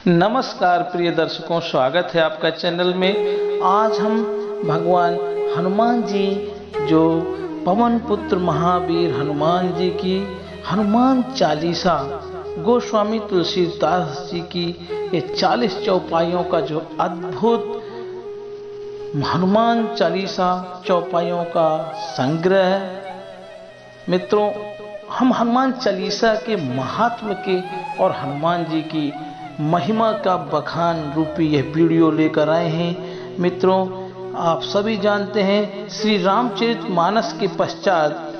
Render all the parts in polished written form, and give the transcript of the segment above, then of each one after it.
नमस्कार प्रिय दर्शकों, स्वागत है आपका चैनल में। आज हम भगवान हनुमान जी, जो पवन पुत्र महावीर हनुमान जी की हनुमान चालीसा, गोस्वामी तुलसीदास जी की ये 40 चौपाइयों का जो अद्भुत हनुमान चालीसा चौपाइयों का संग्रह है। मित्रों, हम हनुमान चालीसा के महात्म के और हनुमान जी की महिमा का बखान रूपी यह वीडियो लेकर आए हैं। मित्रों, आप सभी जानते हैं श्री रामचरितमानस के पश्चात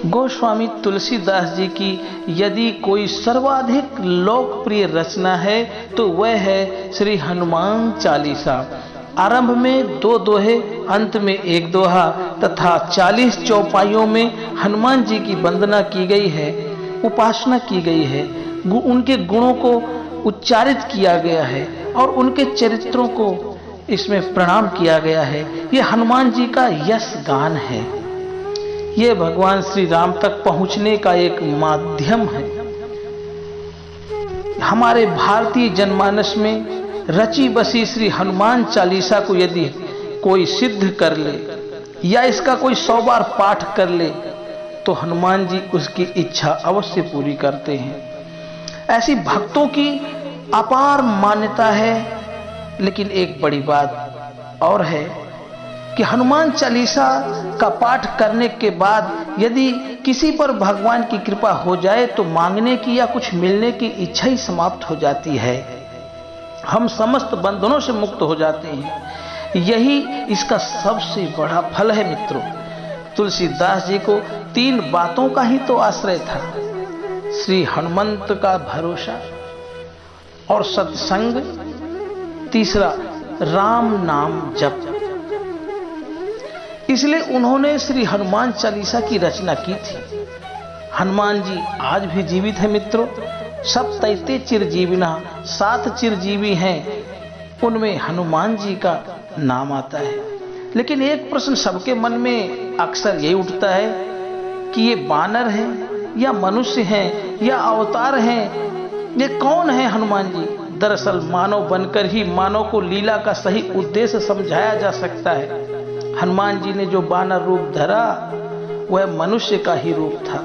गोस्वामी तुलसीदास जी की यदि कोई सर्वाधिक लोकप्रिय रचना है तो वह है श्री हनुमान चालीसा। आरंभ में 2 दोहे, अंत में 1 दोहा तथा 40 चौपाइयों में हनुमान जी की वंदना की गई है, उपासना की गई है, उनके गुणों को उच्चारित किया गया है और उनके चरित्रों को इसमें प्रणाम किया गया है। यह हनुमान जी का यश गान है। यह भगवान श्री राम तक पहुंचने का एक माध्यम है। हमारे भारतीय जनमानस में रची बसी श्री हनुमान चालीसा को यदि कोई सिद्ध कर ले या इसका कोई 100 बार पाठ कर ले तो हनुमान जी उसकी इच्छा अवश्य पूरी करते हैं। ऐसी भक्तों की अपार मान्यता है। लेकिन एक बड़ी बात और है कि हनुमान चालीसा का पाठ करने के बाद यदि किसी पर भगवान की कृपा हो जाए तो मांगने की या कुछ मिलने की इच्छा ही समाप्त हो जाती है। हम समस्त बंधनों से मुक्त हो जाते हैं। यही इसका सबसे बड़ा फल है। मित्रों, तुलसीदास जी को 3 बातों का ही तो आश्रय था: श्री हनुमंत का भरोसा और सत्संग, तीसरा राम नाम जप। इसलिए उन्होंने श्री हनुमान चालीसा की रचना की थी। हनुमान जी आज भी जीवित है। मित्रों, सब तैते चिरजीविना, 7 चिरजीवी हैं, उनमें हनुमान जी का नाम आता है। लेकिन एक प्रश्न सबके मन में अक्सर यही उठता है कि ये बानर हैं या मनुष्य हैं या अवतार हैं, ये कौन है हनुमान जी? दरअसल मानव बनकर ही मानव को लीला का सही उद्देश्य समझाया जा सकता है। हनुमान जी ने जो बानर रूप धरा वह मनुष्य का ही रूप था।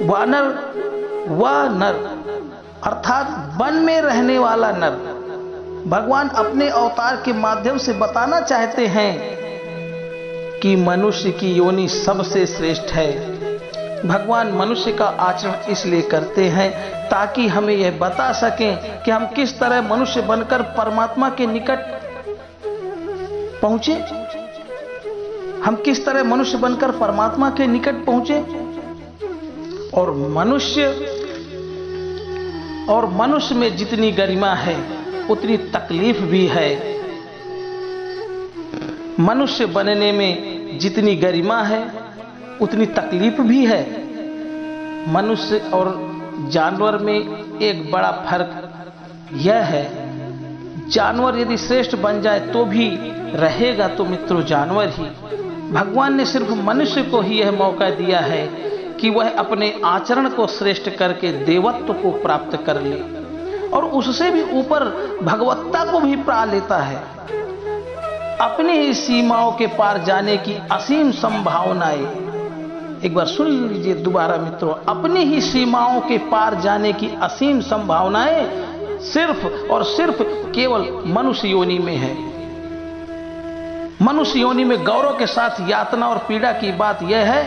वानर व नर अर्थात वन में रहने वाला नर। भगवान अपने अवतार के माध्यम से बताना चाहते हैं कि मनुष्य की योनि सबसे श्रेष्ठ है। भगवान मनुष्य का आचरण इसलिए करते हैं ताकि हमें यह बता सकें कि हम किस तरह मनुष्य बनकर परमात्मा के निकट पहुंचे। हम किस तरह मनुष्य बनकर परमात्मा के निकट पहुंचे। और मनुष्य में जितनी गरिमा है उतनी तकलीफ भी है। मनुष्य बनने में जितनी गरिमा है उतनी तकलीफ भी है। मनुष्य और जानवर में एक बड़ा फर्क यह है, जानवर यदि श्रेष्ठ बन जाए तो भी रहेगा तो मित्रों जानवर ही। भगवान ने सिर्फ मनुष्य को ही यह मौका दिया है कि वह अपने आचरण को श्रेष्ठ करके देवत्व को प्राप्त कर ले और उससे भी ऊपर भगवत्ता को भी पा लेता है। अपनी ही सीमाओं के पार जाने की असीम संभावनाएं, एक बार सुन लीजिए दोबारा मित्रों, अपनी ही सीमाओं के पार जाने की असीम संभावनाएं सिर्फ और सिर्फ केवल मनुष्य योनि में है। मनुष्य योनि में गौरव के साथ यातना और पीड़ा की बात यह है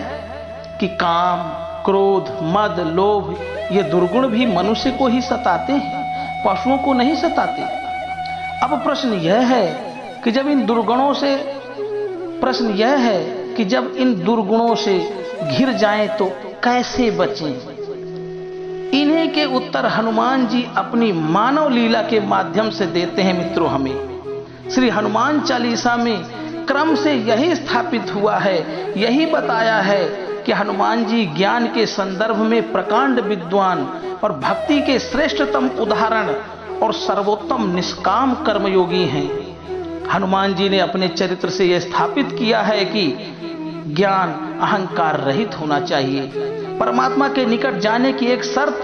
कि काम, क्रोध, मद, लोभ ये दुर्गुण भी मनुष्य को ही सताते हैं, पशुओं को नहीं सताते। अब प्रश्न यह है कि जब इन दुर्गुणों से घिर जाएं तो कैसे बचें? इन्हीं के उत्तर हनुमान जी अपनी मानव लीला के माध्यम से देते हैं। मित्रों, हमें श्री हनुमान चालीसा में क्रम से यही स्थापित हुआ है, यही बताया है कि हनुमान जी ज्ञान के संदर्भ में प्रकांड विद्वान और भक्ति के श्रेष्ठतम उदाहरण और सर्वोत्तम निष्काम कर्मयोगी हैं। हनुमान जी ने अपने चरित्र से यह स्थापित किया है कि ज्ञान अहंकार रहित होना चाहिए। परमात्मा के निकट जाने की एक शर्त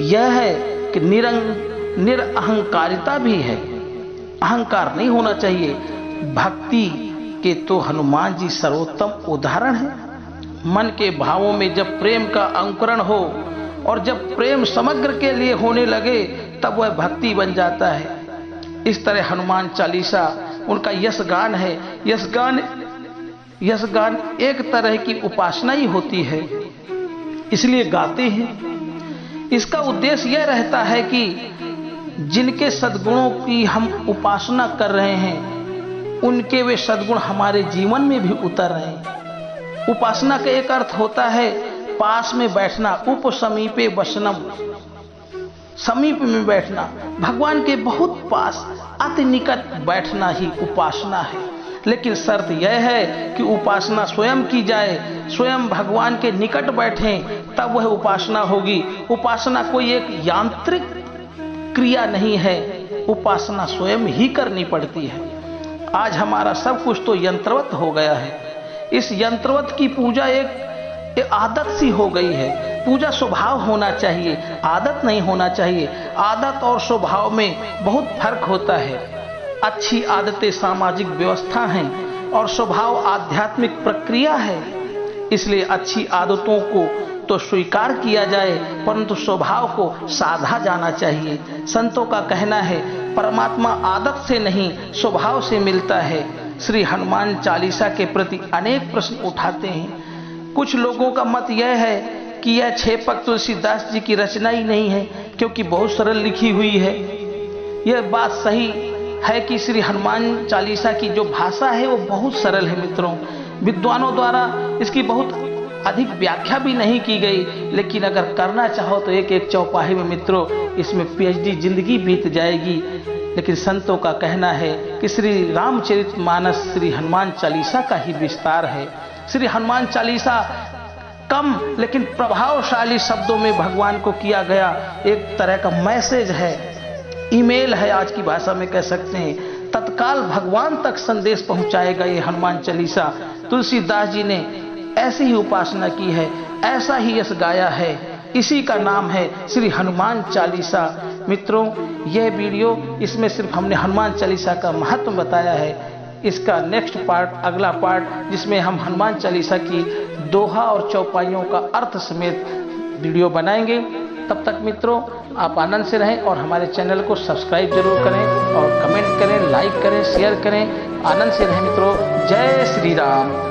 यह है कि निरअहंकारिता भी है, अहंकार नहीं होना चाहिए। भक्ति के तो हनुमान जी सर्वोत्तम उदाहरण है। मन के भावों में जब प्रेम का अंकुरण हो और जब प्रेम समग्र के लिए होने लगे तब वह भक्ति बन जाता है। इस तरह हनुमान चालीसा उनका यश गान है। यश गान एक तरह की उपासना ही होती है, इसलिए गाते हैं। इसका उद्देश्य यह रहता है कि जिनके सद्गुणों की हम उपासना कर रहे हैं उनके वे सद्गुण हमारे जीवन में भी उतर रहे हैं। उपासना का एक अर्थ होता है पास में बैठना, उपसमीपे वसनम, समीप में बैठना, भगवान के बहुत पास अति निकट बैठना ही उपासना है। लेकिन शर्त यह है कि उपासना स्वयं की जाए, स्वयं भगवान के निकट बैठें, तब वह उपासना होगी। उपासना कोई एक यांत्रिक क्रिया नहीं है, उपासना स्वयं ही करनी पड़ती है। आज हमारा सब कुछ तो यंत्रवत हो गया है। इस यंत्रवत की पूजा एक आदत सी हो गई है। पूजा स्वभाव होना चाहिए, आदत नहीं होना चाहिए। आदत और स्वभाव में बहुत फर्क होता है। अच्छी आदतें सामाजिक व्यवस्था हैं और स्वभाव आध्यात्मिक प्रक्रिया है। इसलिए अच्छी आदतों को तो स्वीकार किया जाए, परंतु स्वभाव को साधा जाना चाहिए। संतों का कहना है परमात्मा आदत से नहीं स्वभाव से मिलता है। श्री हनुमान चालीसा के प्रति अनेक प्रश्न उठाते हैं। कुछ लोगों का मत यह है कि यह 6 पग तुलसीदास जी की रचना ही नहीं है, क्योंकि बहुत सरल लिखी हुई है। यह बात सही है कि श्री हनुमान चालीसा की जो भाषा है वो बहुत सरल है मित्रों। विद्वानों द्वारा इसकी बहुत अधिक व्याख्या भी नहीं की गई, लेकिन अगर करना चाहो तो एक एक चौपाई में मित्रों इसमें PhD जिंदगी बीत जाएगी। लेकिन संतों का कहना है कि श्री रामचरितमानस श्री हनुमान चालीसा का ही विस्तार है। श्री हनुमान चालीसा कम लेकिन प्रभावशाली शब्दों में भगवान को किया गया एक तरह का मैसेज है, ईमेल है, आज की भाषा में कह सकते हैं। तत्काल भगवान तक संदेश पहुंचाएगा ये हनुमान चालीसा। तुलसीदास जी ने ऐसी ही उपासना की है, ऐसा ही यश गाया है, इसी का नाम है श्री हनुमान चालीसा। मित्रों यह वीडियो, इसमें सिर्फ हमने हनुमान चालीसा का महत्व बताया है। इसका नेक्स्ट पार्ट, अगला पार्ट, जिसमें हम हनुमान चालीसा की दोहा और चौपाइयों का अर्थ समेत वीडियो बनाएंगे। तब तक मित्रों आप आनंद से रहें और हमारे चैनल को सब्सक्राइब जरूर करें और कमेंट करें, लाइक करें, शेयर करें। आनंद से रहें मित्रों। जय श्री राम।